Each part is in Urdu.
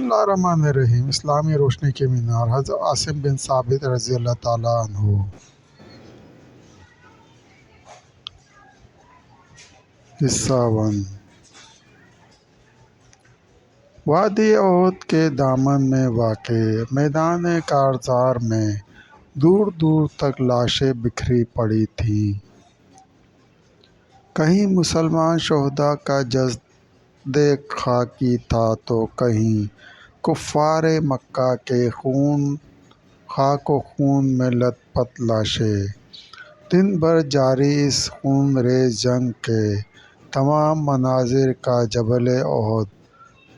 اللہ الرحمن الرحیم۔ اسلامی روشنی کے مینار، حضرت عاصم بن ثابت رضی اللہ تعالیٰ عنہ۔ حصہ 1۔ وادی احد کے دامن میں واقع میدان کارزار میں دور دور تک لاشیں بکھری پڑی تھیں۔ کہیں مسلمان شہداء کا جسد خاکی تھا تو کہیں کفار مکہ کے خاک و خون میں لت پت لاشیں۔ دن بھر جاری اس خون ریز جنگ کے تمام مناظر کا جبل احد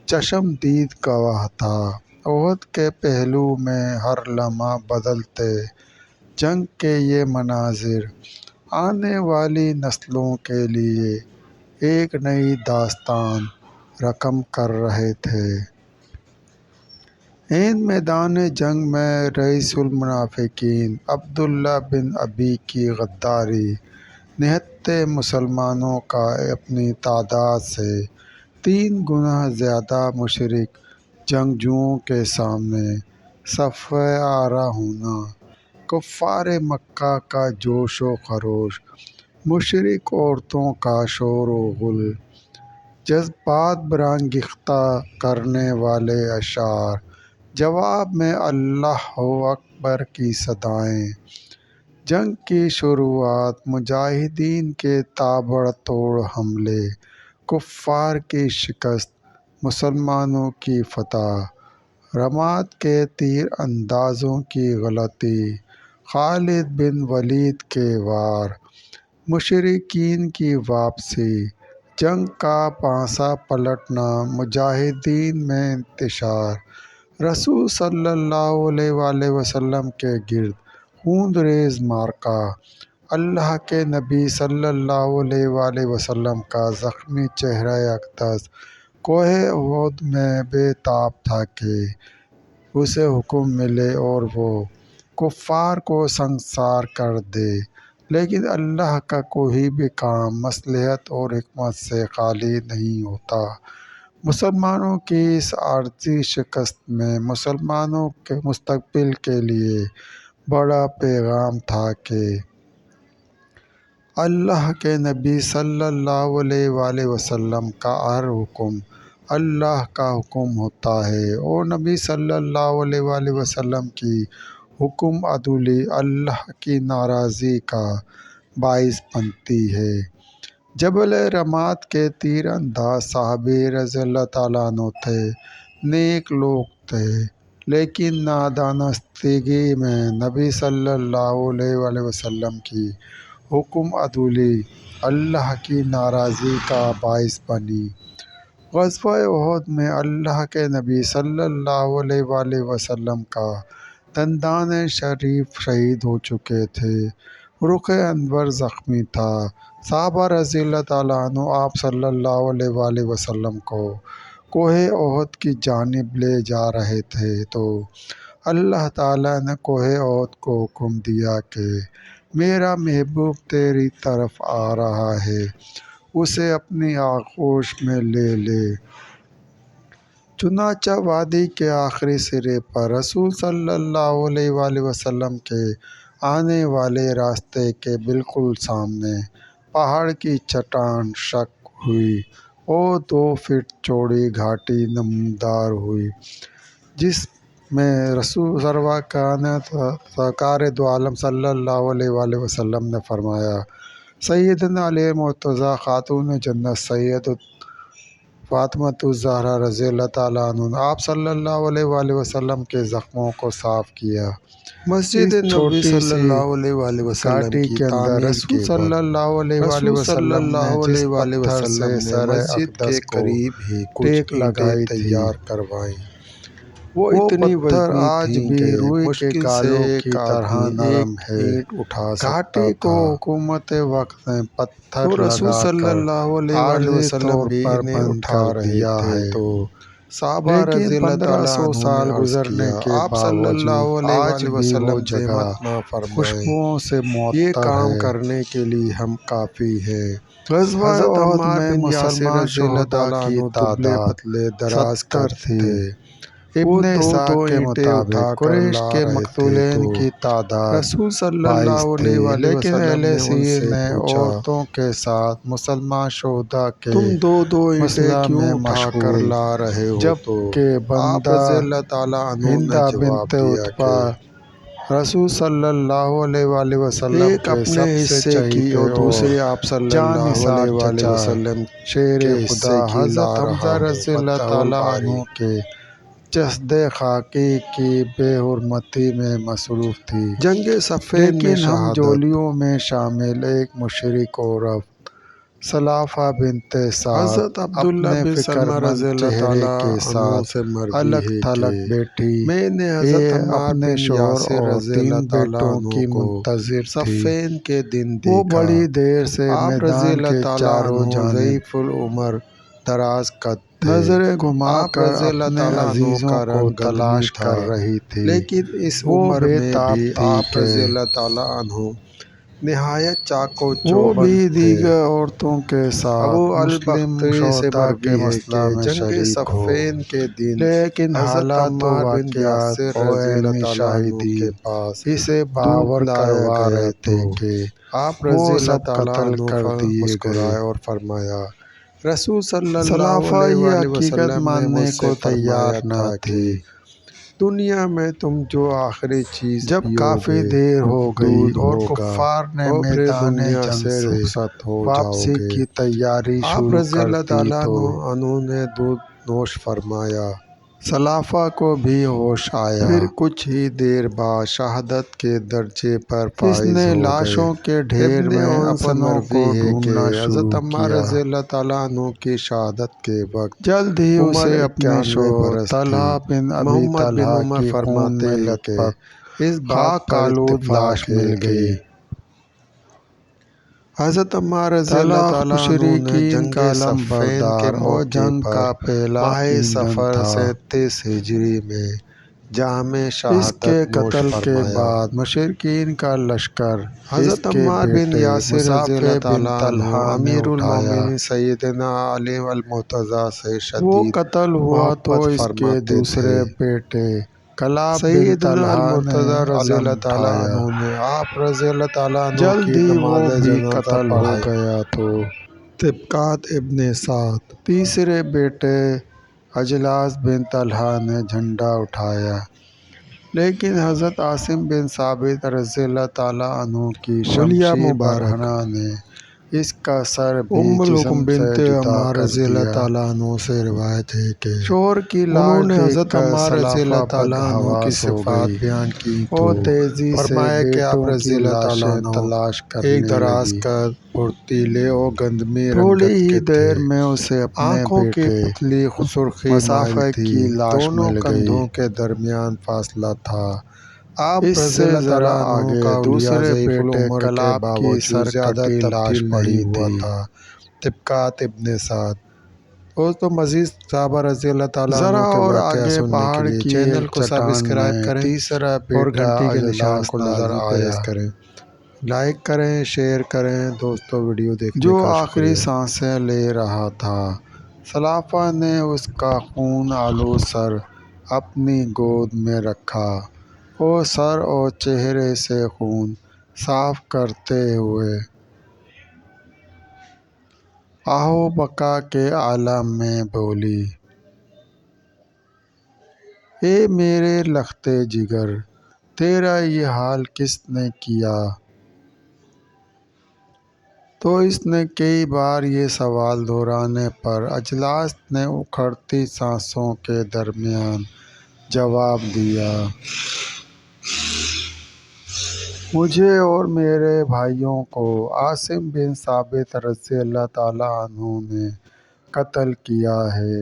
چشم دید گواہ تھا۔ احد کے پہلو میں ہر لمحہ بدلتے جنگ کے یہ مناظر آنے والی نسلوں کے لیے ایک نئی داستان رقم کر رہے تھے۔ میدان جنگ میں رئیس المنافقین عبداللہ بن ابی کی غداری نہتے مسلمانوں کا اپنی تعداد سے 3 گنا زیادہ مشرک جنگجوؤں کے سامنے صف آرا ہونا، کفار مکہ کا جوش و خروش، مشرک عورتوں کا شور و غل، جذبات برانگیختہ کرنے والے اشعار، جواب میں اللہ اکبر کی صدائیں، جنگ کی شروعات، مجاہدین کے تابڑ توڑ حملے، کفار کی شکست، مسلمانوں کی فتح، رماد کے تیر اندازوں کی غلطی، خالد بن ولید کے وار، مشرکین کی واپسی، جنگ کا پانسا پلٹنا، مجاہدین میں انتشار، رسول صلی اللہ علیہ وآلہ وسلم کے گرد خون ریز معرکہ، اللہ کے نبی صلی اللہ علیہ وآلہ وسلم کا زخمی چہرہ اقدس کوہ احد میں بے تاب تھا کہ اسے حکم ملے اور وہ کفار کو سنگسار کر دے، لیکن اللہ کا کوئی بھی کام مصلحت اور حکمت سے خالی نہیں ہوتا۔ مسلمانوں کی اس عارضی شکست میں مسلمانوں کے مستقبل کے لیے بڑا پیغام تھا کہ اللہ کے نبی صلی اللہ علیہ وآلہ وسلم کا ہر حکم اللہ کا حکم ہوتا ہے اور نبی صلی اللہ علیہ وآلہ وسلم کی حکم عدولی اللہ کی ناراضی کا باعث بنتی ہے۔ جبل رماد کے تیر انداز صحابی رضی اللہ تعالیٰ عنہ تھے، نیک لوگ تھے، لیکن نادانستگی میں نبی صلی اللہ علیہ وآلہ وسلم کی حکم عدولی اللہ کی ناراضی کا باعث بنی۔ غزوہ احد میں اللہ کے نبی صلی اللہ علیہ وآلہ وسلم کا دندان شریف شہید ہو چکے تھے، رخ انور زخمی تھا۔ صحابہ رضی اللہ تعالیٰ عنہ آپ صلی اللہ علیہ وآلہ وسلم کو کوہ احد کی جانب لے جا رہے تھے تو اللہ تعالیٰ نے کوہ احد کو حکم دیا کہ میرا محبوب تیری طرف آ رہا ہے، اسے اپنی آغوش میں لے لے۔ چنانچہ وادی کے آخری سرے پر رسول صلی اللہ علیہ وآلہ وسلم کے آنے والے راستے کے بالکل سامنے پہاڑ کی چٹان شق ہوئی اور 2 فٹ چوڑی گھاٹی نمودار ہوئی، جس میں سرور کائنات سرکار دو عالم صلی اللہ علیہ وآلہ وسلم نے فرمایا: سیدنا علی مرتضیٰ، خاتون جنت سیدہ فاطمۃ الزہرا رضی اللہ تعالیٰ عنہ نے آپ صلی اللہ علیہ وآلہ وسلم کے زخموں کو صاف کیا۔ مسجد نبوی صلی اللہ علیہ وآلہ وسلم گھاٹی کے اندر رسول صلی اللہ علیہ وآلہ وسلم نے جس پتھر سے سر اقدس کو ٹیک لگائی تیار کروائی، وہ اتنی پتھر آج بھی روئی کے گالوں کی طرح نرم ہے۔ گھاٹی کو حکومت وقت نے پتھر لگا کر عارضی طور پر بند کر دیا ہے، لیکن 1500 سال گزرنے کے باوجود آج بھی وہ جگہ خوشبوؤں سے معطر ہے۔ کے لیے ہم کافی ہے۔ غزوہ احد میں مسلمان شہداء کی تعداد 70 تھی۔ ابن اسحاق کے مطابق قریش کے مقتولین کی تعداد رسول صلی 22 اللہ تھی، علیہ وآلہ لیکن وسلم اہل نے ان سیر سے نے پوچھا، عورتوں کے ساتھ مسلمان شہداء کے تم دو اینٹیں مسئلہ کیوں میں اٹھا کر مشغول، لا رہے ہو؟ جب تو کہ آپ بندہ رضی اللہ تعالیٰ عنہ نے ہندہ جواب بنت دیا عتبہ کہ رسول صلی اللہ علیہ وآلہ وسلم ایک کے اپنے سب سے حصے کی چہیتے اور اور دوسری آپ صلی جان اللہ نثار علیہ وآلہ چچا وسلم شیر کے خدا حصے کی لا حضرت رہا حمزہ ہوں۔ رضی اللہ فتح تعالیٰ الباری۔ عنہ کے جسد خاکی کی بے حرمتی میں مصروف تھی، جنگ صفین میں لیکن ہم شہادت۔ جولیوں میں شامل ایک مشرک عورت سلافہ بنت سعد حضرت عبداللہ اپنے بن فکر سلمہ مند رضی اللہ چہرے تعالیٰ کے عنہ ساتھ سے مروی الگ ہے تھلگ کہ بیٹھی، میں نے حضرت یہ عمار اپنے بن شوہر یاسر اور رضی 3 اللہ تعالیٰ بیٹوں عنہ کی کو منتظر تھی۔ صفین کے دن وہ دیکھا۔ بڑی دیر سے آپ رضی میدان اللہ کے تعالیٰ چاروں عنہ جانب ضعیف العمر دراز قد تھے۔ نظریں گھما آپ کر رضی اللہ اپنے تعالیٰ عنہ عزیزوں کا کو رنگ گندمی تلاش تھا، کر رہی تھی۔ لیکن اس وہ عمر بے میں تاب بھی تھی آپ کہ رضی اللہ تعالیٰ عنہ نہایت چاق و وہ بھی چوبند تھے۔ دیگر عورتوں کے ابو ساتھ مسلم البختری سے شہداء کے مروی ہے مسئلہ کہ میں جنگ شریک ہو، صفین کے دن لیکن حضرت حالات و عمار بن واقعات یاسر اور رضی اللہ عینی تعالیٰ عنہ کے شاہدین پاس اسے دودھ باور لایا کروا گئے رہے تو تھے کہ آپ وہ رضی اللہ سب تعالیٰ قتل عنہ کر دیے گئے۔ مسکرائے اور فرمایا، رسول صلی اللہ سلافہ علیہ یہ وآلہ حقیقت وسلم نے ماننے مجھ سے کو تیار فرمایا نہ تھا کہ تھی۔ دنیا میں تم جو آخری چیز جب پیو کافی گے دیر ہو گئی دودھ اور ہوگا کفار نے اور پھر میدان دنیا جنگ سے سے رخصت ہو جاؤ واپسی گے۔ کی تیاری آپ شروع رضی کر اللہ دی تعالیٰ تو عنہ نے دودھ نوش فرمایا۔ سلافہ کو بھی ہوش آیا۔ پھر کچھ ہی دیر بعد شہادت کے درجے پر اس فائز نے ہو گئے۔ لاشوں کے ڈھیر ابن میں عون سے اپنوں مروی کو ہے کہ ڈھونڈنا حضرت شروع عمار کیا۔ رضی اللہ تعالیٰ عنہ کی شہادت کے وقت جلد ہی عمر اسے اپنے 91 شوہر برس تھی۔ طلحہ بن ابی محمد بن طلحہ عمر کی خون فرماتے میں ہیں لت کہ پت اس بات خاک پر آلود اتفاق لاش ہے مل کہ گئی۔ حضرت عمار رضی اللہ طلحہ تعالیٰ عنہ نے مشرکین جنگ کا علم صفین کے بردار اور موقع جنگ پر کا پہلا ماہ ایندھن صفر تھا۔ 37 ہجری میں جام اس کے شہادت نوش قتل کے فرمایا۔ بعد مشرکین کا لشکر اس حضرت کے عمار بن بیٹے یاسر رضی مصعب اللہ بن تعالیٰ عنہ طلحہ نے امیر اٹھایا۔ المومنین سیدنا علی المرتضیٰ سے وہ شدید قتل ہوا تو محبت اس کے فرماتے دوسرے تھے۔ بیٹے کلاب بن سیدنا طلحہ نے المرتضیٰ رضی علم اللہ تعالیٰ اٹھایا۔ عنہ نے آپ رضی اللہ تعالیٰ عنہ جلد کی ہی وہ نماز بھی جنازہ قتل ہو پڑھائی۔ گیا تو طبقات ابن سعد۔ تیسرے بیٹے اجلاس بن طلحہ نے جھنڈا اٹھایا، لیکن حضرت عاصم بن ثابت رضی اللہ تعالیٰ عنہ کی حلیہ شمشیر مبارک۔ برہنہ نے اس کا سر بھی ام جسم الحکم سے بنت جدا عمار کر رضی اللہ دیا۔ تعالیٰ عنہ سے روایت ہے کہ شوہر کی انہوں لاش نے دیکھ حضرت کر عمار رضی سلافہ اللہ تعالیٰ عنہ کی بدحواس ہو صفات گئی بیان کی تو اور تیزی سے فرمایا کہ آپ بیٹوں رضی کی اللہ تعالیٰ لاشیں عنہ تلاش ایک کرنے دراز لگی۔ قد پرتیلے اور گندمی تھوڑی رنگت ہی کے تھے۔ دیر میں اسے اپنے آنکھوں کی بیٹے پتلی سرخی مائل مصعب تھی، کی لاش دونوں مل گئی۔ کندھوں کے درمیان فاصلہ تھا۔ آپ اس رضی سے اللہ ذرا تعالیٰ عنہ آگے کا حلیہ دوسرے ضعیف بیٹے العمر کے کلاب کی باوجود سر زیادہ کٹی لاش تبدیل پڑی نہیں ہوا تھی۔ تھا۔ طبقات ابن سعد۔ دوستو مزید صحابہ رضی اللہ تعالیٰ ذرا عنہ کے اور واقعہ آگے سننے کے پہاڑ لیے کی چینل ایک کو چٹان سبسکرائب میں کریں تیسرا اور بیٹا گھنٹی کے نشان اجلاس کو نازل لازمی آیا، پریس کریں۔ لائک کریں، شیئر کریں۔ دوستو ویڈیو دیکھنے جو کا آخری شکریہ۔ سانسیں لے رہا تھا۔ سلافہ نے اس کا خون آلود سر اپنی گود میں رکھا اور سر اور چہرے سے خون صاف کرتے ہوئے آہ و بکا کے عالم میں بولی، اے میرے لخت جگر، تیرا یہ حال کس نے کیا؟ تو اس نے کئی بار یہ سوال دہرانے پر اجلاس نے اکھڑتی سانسوں کے درمیان جواب دیا، مجھے اور میرے بھائیوں کو عاصم بن ثابت رضی اللہ تعالیٰ عنہ نے قتل کیا ہے۔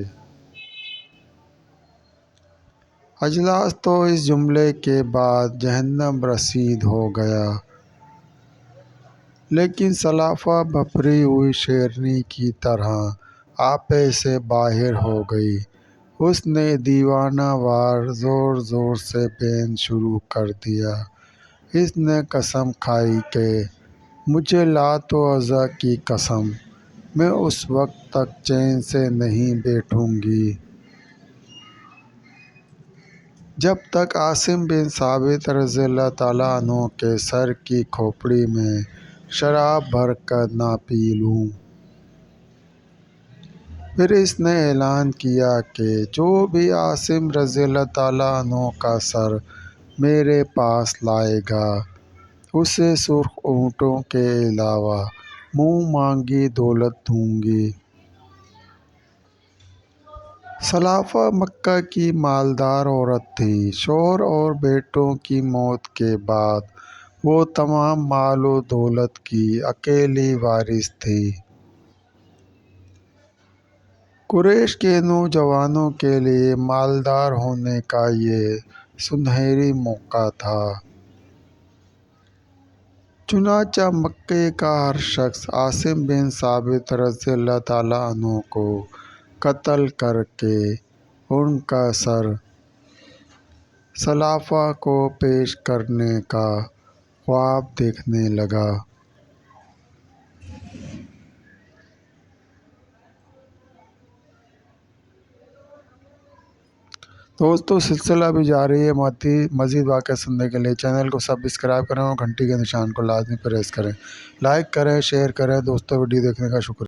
اجلاس تو اس جملے کے بعد جہنم رسید ہو گیا، لیکن سلافہ بھرپوری ہوئی شیرنی کی طرح آپے سے باہر ہو گئی۔ اس نے دیوانہ وار زور زور سے بین شروع کر دیا۔ اس نے قسم کھائی کہ مجھے لات و عزیٰ کی قسم، میں اس وقت تک چین سے نہیں بیٹھوں گی جب تک عاصم بن ثابت رضی اللہ تعالیٰ عنہ کے سر کی کھوپڑی میں شراب بھر کر نہ پی لوں۔ پھر اس نے اعلان کیا کہ جو بھی عاصم رضی اللہ تعالیٰ عنہ کا سر میرے پاس لائے گا اسے سرخ اونٹوں کے علاوہ منہ مانگی دولت دوں گی۔ سلافہ مکہ کی مالدار عورت تھی۔ شوہر اور بیٹوں کی موت کے بعد وہ تمام مال و دولت کی اکیلی وارث تھی۔ قریش کے نوجوانوں کے لیے مالدار ہونے کا یہ سنہری موقع تھا۔ چنانچہ مکے کا ہر شخص عاصم بن ثابت رضی اللہ تعالیٰ عنہ کو قتل کر کے ان کا سر سلافہ کو پیش کرنے کا خواب دیکھنے لگا۔ دوستو سلسلہ بھی جاری ہے۔ مزید واقعہ سننے کے لیے چینل کو سبسکرائب کریں اور گھنٹی کے نشان کو لازمی پریس کریں۔ لائک کریں، شیئر کریں۔ دوستو ویڈیو دیکھنے کا شکریہ۔